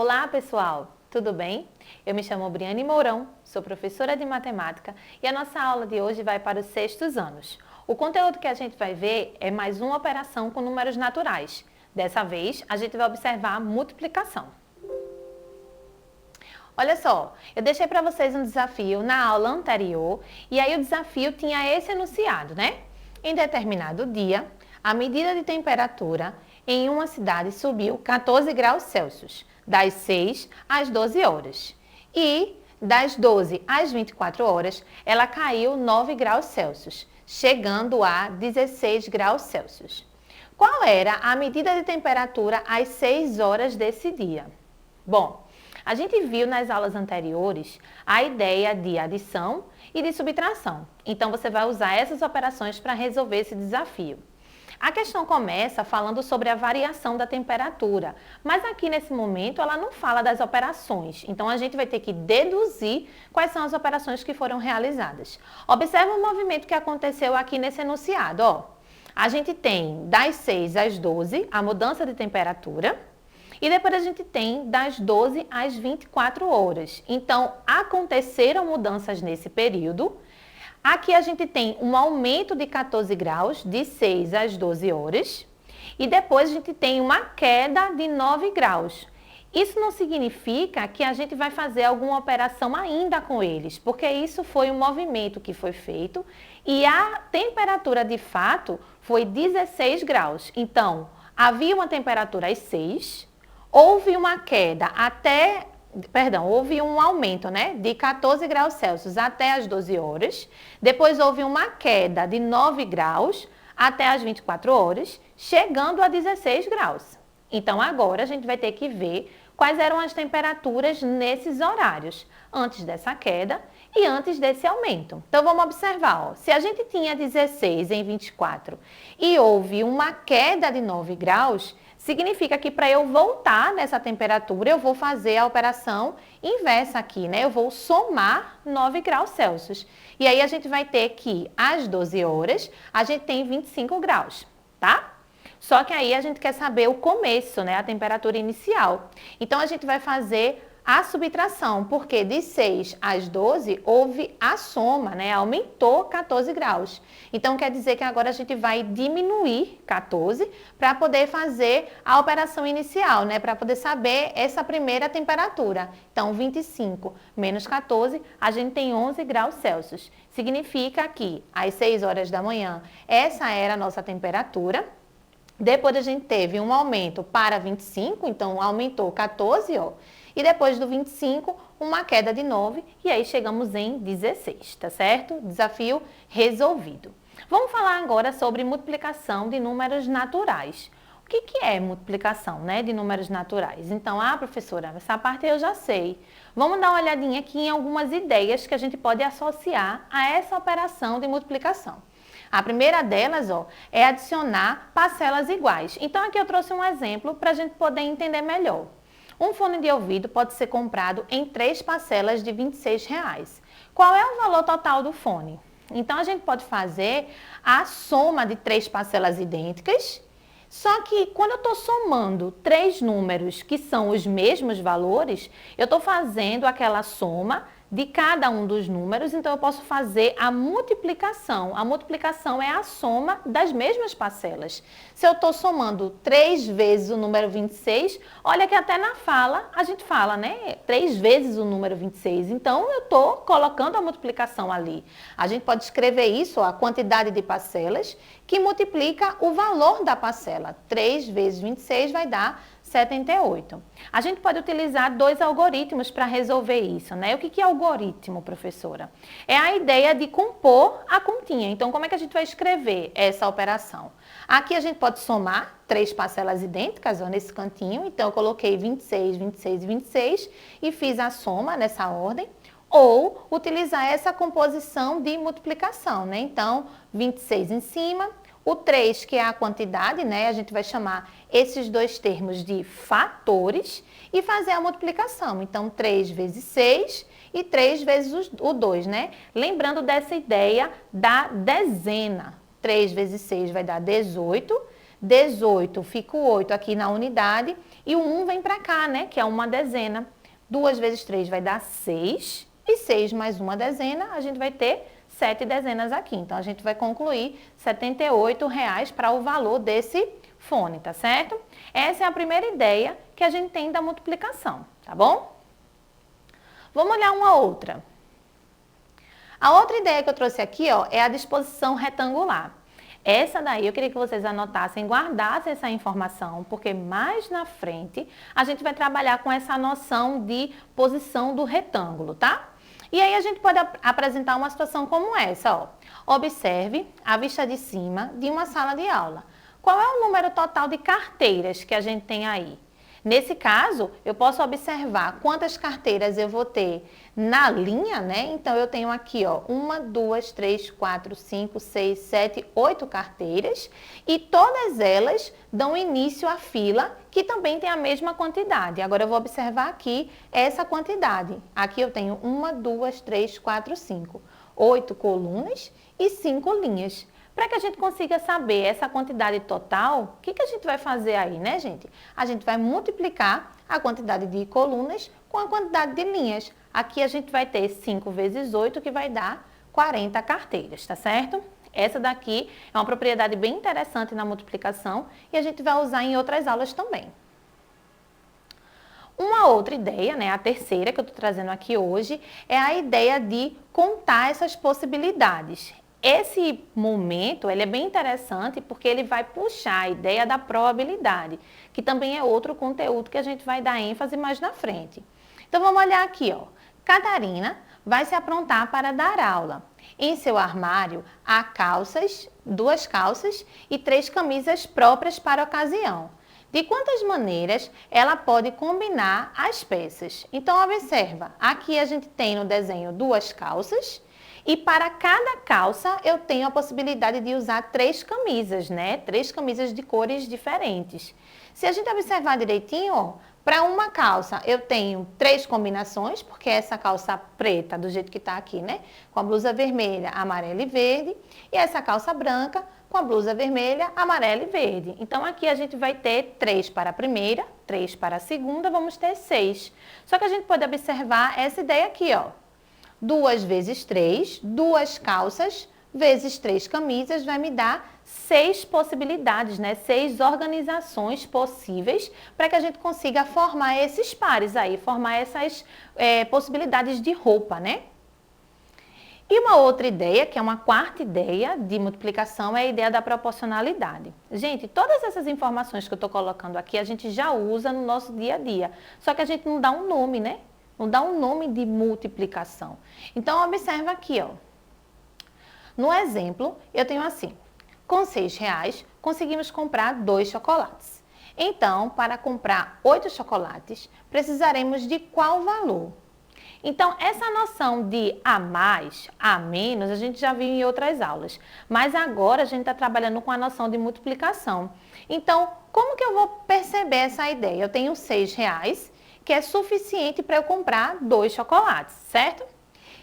Olá, pessoal! Tudo bem? Eu me chamo Briane Mourão, sou professora de matemática e a nossa aula de hoje vai para os sextos anos. O conteúdo que a gente vai ver é mais uma operação com números naturais. Dessa vez, a gente vai observar a multiplicação. Olha só, eu deixei para vocês um desafio na aula anterior e aí o desafio tinha esse enunciado, né? Em determinado dia, a medida de temperatura em uma cidade subiu 14 graus Celsius, das 6 às 12 horas. E das 12 às 24 horas, ela caiu 9 graus Celsius, chegando a 16 graus Celsius. Qual era a medida de temperatura às 6 horas desse dia? Bom, a gente viu nas aulas anteriores a ideia de adição e de subtração. Então, você vai usar essas operações para resolver esse desafio. A questão começa falando sobre a variação da temperatura, mas aqui nesse momento ela não fala das operações, então a gente vai ter que deduzir quais são as operações que foram realizadas. Observa o movimento que aconteceu aqui nesse enunciado, ó. A gente tem das 6 às 12 a mudança de temperatura e depois a gente tem das 12 às 24 horas. Então, aconteceram mudanças nesse período. Aqui a gente tem um aumento de 14 graus, de 6 às 12 horas, e depois a gente tem uma queda de 9 graus. Isso não significa que a gente vai fazer alguma operação ainda com eles, porque isso foi um movimento que foi feito e a temperatura de fato foi 16 graus. Então, havia uma temperatura às 6, houve uma queda houve um aumento, né, de 14 graus Celsius até as 12 horas, depois houve uma queda de 9 graus até as 24 horas, chegando a 16 graus. Então, agora a gente vai ter que ver quais eram as temperaturas nesses horários, antes dessa queda e antes desse aumento. Então, vamos observar, ó, se a gente tinha 16 em 24 e houve uma queda de 9 graus, significa que para eu voltar nessa temperatura, eu vou fazer a operação inversa aqui, né? Eu vou somar 9 graus Celsius. E aí, a gente vai ter que, às 12 horas, a gente tem 25 graus, tá? Só que aí, a gente quer saber o começo, né? A temperatura inicial. Então, a gente vai fazer a subtração, porque de 6 às 12 houve a soma, né? Aumentou 14 graus. Então, quer dizer que agora a gente vai diminuir 14 para poder fazer a operação inicial, né? Para poder saber essa primeira temperatura. Então, 25 menos 14, a gente tem 11 graus Celsius. Significa que às 6 horas da manhã, essa era a nossa temperatura. Depois a gente teve um aumento para 25, então aumentou 14, ó. E depois do 25, uma queda de 9 e aí chegamos em 16, tá certo? Desafio resolvido. Vamos falar agora sobre multiplicação de números naturais. O que é multiplicação, né, de números naturais? Então, professora, essa parte eu já sei. Vamos dar uma olhadinha aqui em algumas ideias que a gente pode associar a essa operação de multiplicação. A primeira delas, ó, é adicionar parcelas iguais. Então, aqui eu trouxe um exemplo para a gente poder entender melhor. Um fone de ouvido pode ser comprado em 3 parcelas de R$26. Qual é o valor total do fone? Então, a gente pode fazer a soma de 3 parcelas idênticas, só que quando eu estou somando 3 números que são os mesmos valores, eu estou fazendo aquela soma de cada um dos números, então eu posso fazer a multiplicação. A multiplicação é a soma das mesmas parcelas. Se eu estou somando 3 vezes o número 26, olha que até na fala a gente fala, né? 3 vezes o número 26. Então, eu estou colocando a multiplicação ali. A gente pode escrever isso, a quantidade de parcelas, que multiplica o valor da parcela. 3 vezes 26 vai dar 78. A gente pode utilizar 2 algoritmos para resolver isso, né? O que é algoritmo, professora? É a ideia de compor a continha. Então, como é que a gente vai escrever essa operação? Aqui a gente pode somar 3 parcelas idênticas, ó, nesse cantinho. Então, eu coloquei 26, 26 e 26 e fiz a soma nessa ordem. Ou utilizar essa composição de multiplicação, né? Então, 26 em cima. O 3, que é a quantidade, né? A gente vai chamar esses dois termos de fatores e fazer a multiplicação. Então, 3 vezes 6 e 3 vezes o 2, né? Lembrando dessa ideia da dezena. 3 vezes 6 vai dar 18. 18, fica o 8 aqui na unidade e o 1 vem para cá, né? Que é uma dezena. 2 vezes 3 vai dar 6 e 6 mais uma dezena, a gente vai ter 7 dezenas aqui. Então, a gente vai concluir R$ 78 para o valor desse fone, tá certo? Essa é a primeira ideia que a gente tem da multiplicação, tá bom? Vamos olhar uma outra. A outra ideia que eu trouxe aqui, ó, é a disposição retangular. Essa daí eu queria que vocês anotassem, guardassem essa informação, porque mais na frente a gente vai trabalhar com essa noção de posição do retângulo, tá? E aí a gente pode apresentar uma situação como essa, ó. Observe a vista de cima de uma sala de aula. Qual é o número total de carteiras que a gente tem aí? Nesse caso, eu posso observar quantas carteiras eu vou ter na linha, né? Então, eu tenho aqui, ó, 1, 2, 3, 4, 5, 6, 7, 8 carteiras e todas elas dão início à fila, que também tem a mesma quantidade. Agora, eu vou observar aqui essa quantidade. Aqui eu tenho 1, 2, 3, 4, 5, 8 colunas e 5 linhas. Para que a gente consiga saber essa quantidade total, o que a gente vai fazer aí, né, gente? A gente vai multiplicar a quantidade de colunas com a quantidade de linhas. Aqui a gente vai ter 5 vezes 8, que vai dar 40 carteiras, tá certo? Essa daqui é uma propriedade bem interessante na multiplicação e a gente vai usar em outras aulas também. Uma outra ideia, né, a terceira que eu estou trazendo aqui hoje, é a ideia de contar essas possibilidades. Esse momento, ele é bem interessante porque ele vai puxar a ideia da probabilidade, que também é outro conteúdo que a gente vai dar ênfase mais na frente. Então, vamos olhar aqui, ó. Catarina vai se aprontar para dar aula. Em seu armário há calças, 2 calças e 3 camisas próprias para a ocasião. De quantas maneiras ela pode combinar as peças? Então, observa, aqui a gente tem no desenho 2 calças. E para cada calça, eu tenho a possibilidade de usar 3 camisas, né? 3 camisas de cores diferentes. Se a gente observar direitinho, para uma calça, eu tenho 3 combinações, porque essa calça preta, do jeito que está aqui, né? Com a blusa vermelha, amarela e verde. E essa calça branca, com a blusa vermelha, amarela e verde. Então, aqui a gente vai ter 3 para a primeira, 3 para a segunda, vamos ter 6. Só que a gente pode observar essa ideia aqui, ó. 2 vezes 3, 2 calças, vezes 3 camisas, vai me dar 6 possibilidades, né? 6 organizações possíveis para que a gente consiga formar esses pares aí, formar essas possibilidades de roupa, né? E uma outra ideia, que é uma quarta ideia de multiplicação, é a ideia da proporcionalidade. Gente, todas essas informações que eu estou colocando aqui, a gente já usa no nosso dia a dia, só que a gente não dá um nome, né? Não dá um nome de multiplicação. Então, observa aqui, ó. No exemplo, eu tenho assim, com R$6, conseguimos comprar 2 chocolates. Então, para comprar 8 chocolates, precisaremos de qual valor? Então, essa noção de a mais, a menos, a gente já viu em outras aulas. Mas agora a gente está trabalhando com a noção de multiplicação. Então, como que eu vou perceber essa ideia? Eu tenho R$6, que é suficiente para eu comprar 2 chocolates, certo?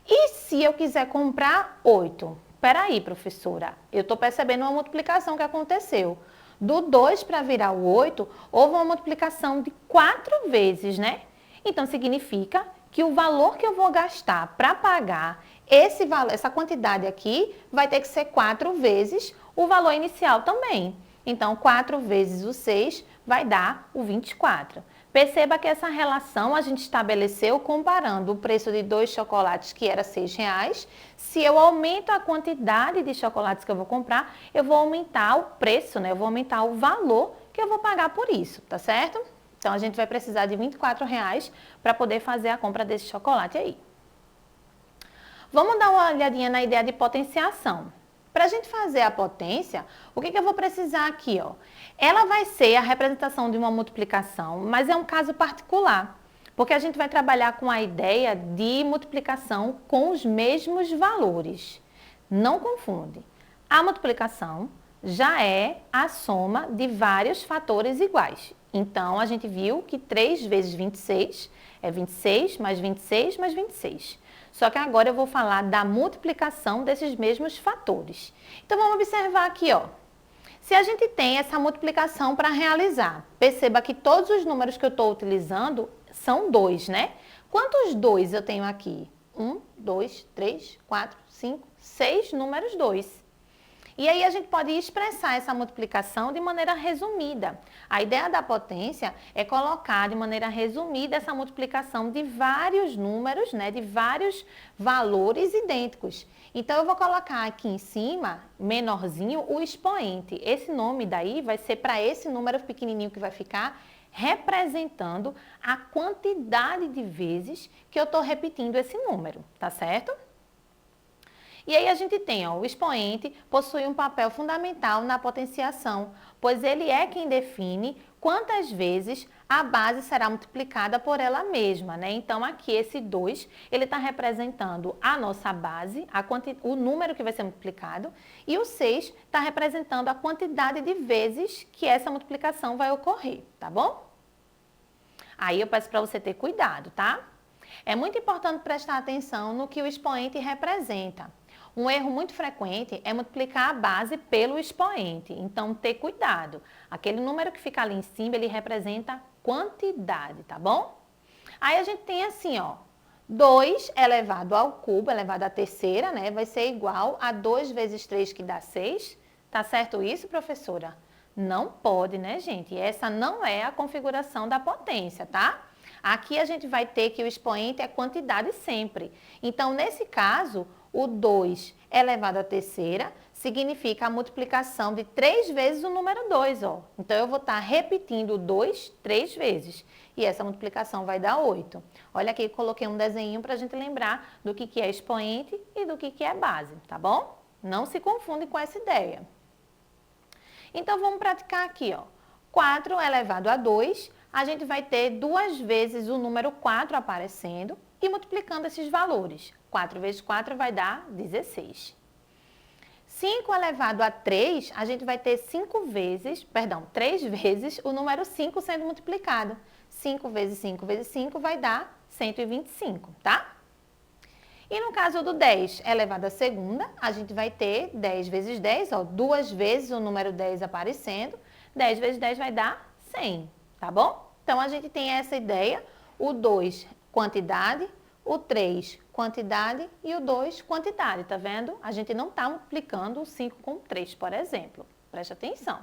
E se eu quiser comprar 8? Peraí, professora, eu estou percebendo uma multiplicação que aconteceu. Do 2 para virar o 8, houve uma multiplicação de 4 vezes, né? Então, significa que o valor que eu vou gastar para pagar essa quantidade aqui vai ter que ser 4 vezes o valor inicial também. Então, 4 vezes o 6 vai dar o 24. Perceba que essa relação a gente estabeleceu comparando o preço de 2 chocolates, que era R$6. Se eu aumento a quantidade de chocolates que eu vou comprar, eu vou aumentar o preço, né? Eu vou aumentar o valor que eu vou pagar por isso, tá certo? Então, a gente vai precisar de R$24 para poder fazer a compra desse chocolate aí. Vamos dar uma olhadinha na ideia de potenciação. Para a gente fazer a potência, o que eu vou precisar aqui, ó? Ela vai ser a representação de uma multiplicação, mas é um caso particular, porque a gente vai trabalhar com a ideia de multiplicação com os mesmos valores. Não confunde. A multiplicação já é a soma de vários fatores iguais. Então, a gente viu que 3 vezes 26 é 26 mais 26 mais 26. Só que agora eu vou falar da multiplicação desses mesmos fatores. Então, vamos observar aqui, ó. Se a gente tem essa multiplicação para realizar, perceba que todos os números que eu estou utilizando são 2, né? Quantos 2 eu tenho aqui? 1, 2, 3, 4, 5, 6 números 2. E aí a gente pode expressar essa multiplicação de maneira resumida. A ideia da potência é colocar de maneira resumida essa multiplicação de vários números, né, de vários valores idênticos. Então eu vou colocar aqui em cima, menorzinho, o expoente. Esse nome daí vai ser para esse número pequenininho que vai ficar representando a quantidade de vezes que eu estou repetindo esse número, tá certo? E aí a gente tem, ó, o expoente possui um papel fundamental na potenciação, pois ele é quem define quantas vezes a base será multiplicada por ela mesma, né? Então aqui esse 2, ele está representando a nossa base, o número que vai ser multiplicado, e o 6 está representando a quantidade de vezes que essa multiplicação vai ocorrer, tá bom? Aí eu peço para você ter cuidado, tá? É muito importante prestar atenção no que o expoente representa. Um erro muito frequente é multiplicar a base pelo expoente, então ter cuidado. Aquele número que fica ali em cima, ele representa quantidade, tá bom? Aí a gente tem assim, ó, 2 elevado ao cubo, elevado à terceira, né, vai ser igual a 2 vezes 3, que dá 6. Tá certo isso, professora? Não pode, né, gente? Essa não é a configuração da potência, tá? Aqui a gente vai ter que o expoente é quantidade sempre. Então, nesse caso, o 2 elevado à terceira significa a multiplicação de 3 vezes o número 2, ó. Então, eu vou estar repetindo o 2 3 vezes. E essa multiplicação vai dar 8. Olha aqui, coloquei um desenho para a gente lembrar do que é expoente e do que é base, tá bom? Não se confunde com essa ideia. Então, vamos praticar aqui, ó. 4 elevado a 2, a gente vai ter 2 vezes o número 4 aparecendo e multiplicando esses valores. 4 vezes 4 vai dar 16. 5 elevado a 3, a gente vai ter 3 vezes o número 5 sendo multiplicado. 5 vezes 5 vezes 5 vai dar 125, tá? E no caso do 10 elevado à segunda, a gente vai ter 10 vezes 10, ó, 2 vezes o número 10 aparecendo. 10 vezes 10 vai dar 100, tá bom? Então, a gente tem essa ideia, o 2, quantidade, o 3, quantidade e o 2, quantidade, tá vendo? A gente não está multiplicando o 5 com 3, por exemplo. Preste atenção.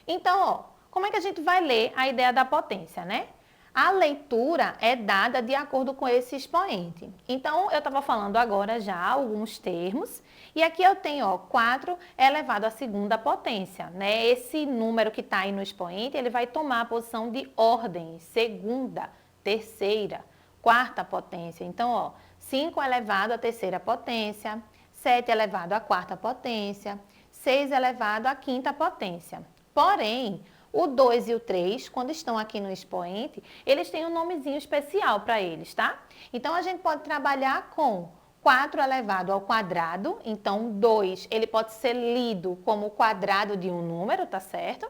Então, ó, como é que a gente vai ler a ideia da potência, né? A leitura é dada de acordo com esse expoente. Então, eu estava falando agora já alguns termos, e aqui eu tenho, ó, 4 elevado à segunda potência, né? Esse número que está aí no expoente, ele vai tomar a posição de ordem, segunda, terceira, quarta potência. Então, ó, 5 elevado à terceira potência, 7 elevado à quarta potência, 6 elevado à quinta potência. Porém, o 2 e o 3, quando estão aqui no expoente, eles têm um nomezinho especial para eles, tá? Então, a gente pode trabalhar com 4 elevado ao quadrado. Então, 2, ele pode ser lido como o quadrado de um número, tá certo?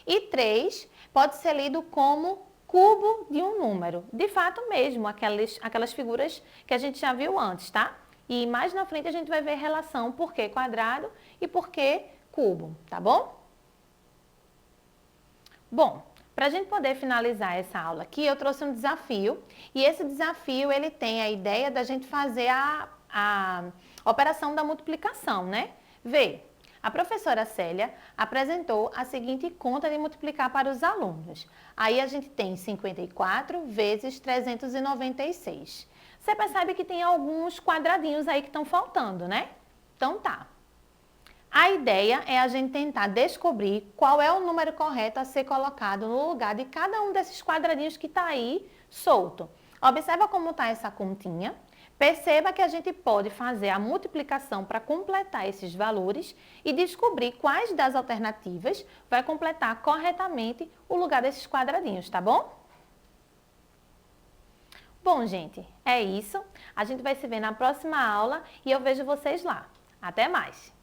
E 3 pode ser lido como cubo de um número. De fato mesmo, aquelas figuras que a gente já viu antes, tá? E mais na frente a gente vai ver relação por que quadrado e por que cubo, tá bom? Bom, para a gente poder finalizar essa aula aqui, eu trouxe um desafio, e esse desafio ele tem a ideia da gente fazer a operação da multiplicação, né? Vê, a professora Célia apresentou a seguinte conta de multiplicar para os alunos. Aí a gente tem 54 vezes 396. Você percebe que tem alguns quadradinhos aí que estão faltando, né? Então tá. A ideia é a gente tentar descobrir qual é o número correto a ser colocado no lugar de cada um desses quadradinhos que está aí solto. Observa como está essa continha. Perceba que a gente pode fazer a multiplicação para completar esses valores e descobrir quais das alternativas vai completar corretamente o lugar desses quadradinhos, tá bom? Bom, gente, é isso. A gente vai se ver na próxima aula e eu vejo vocês lá. Até mais!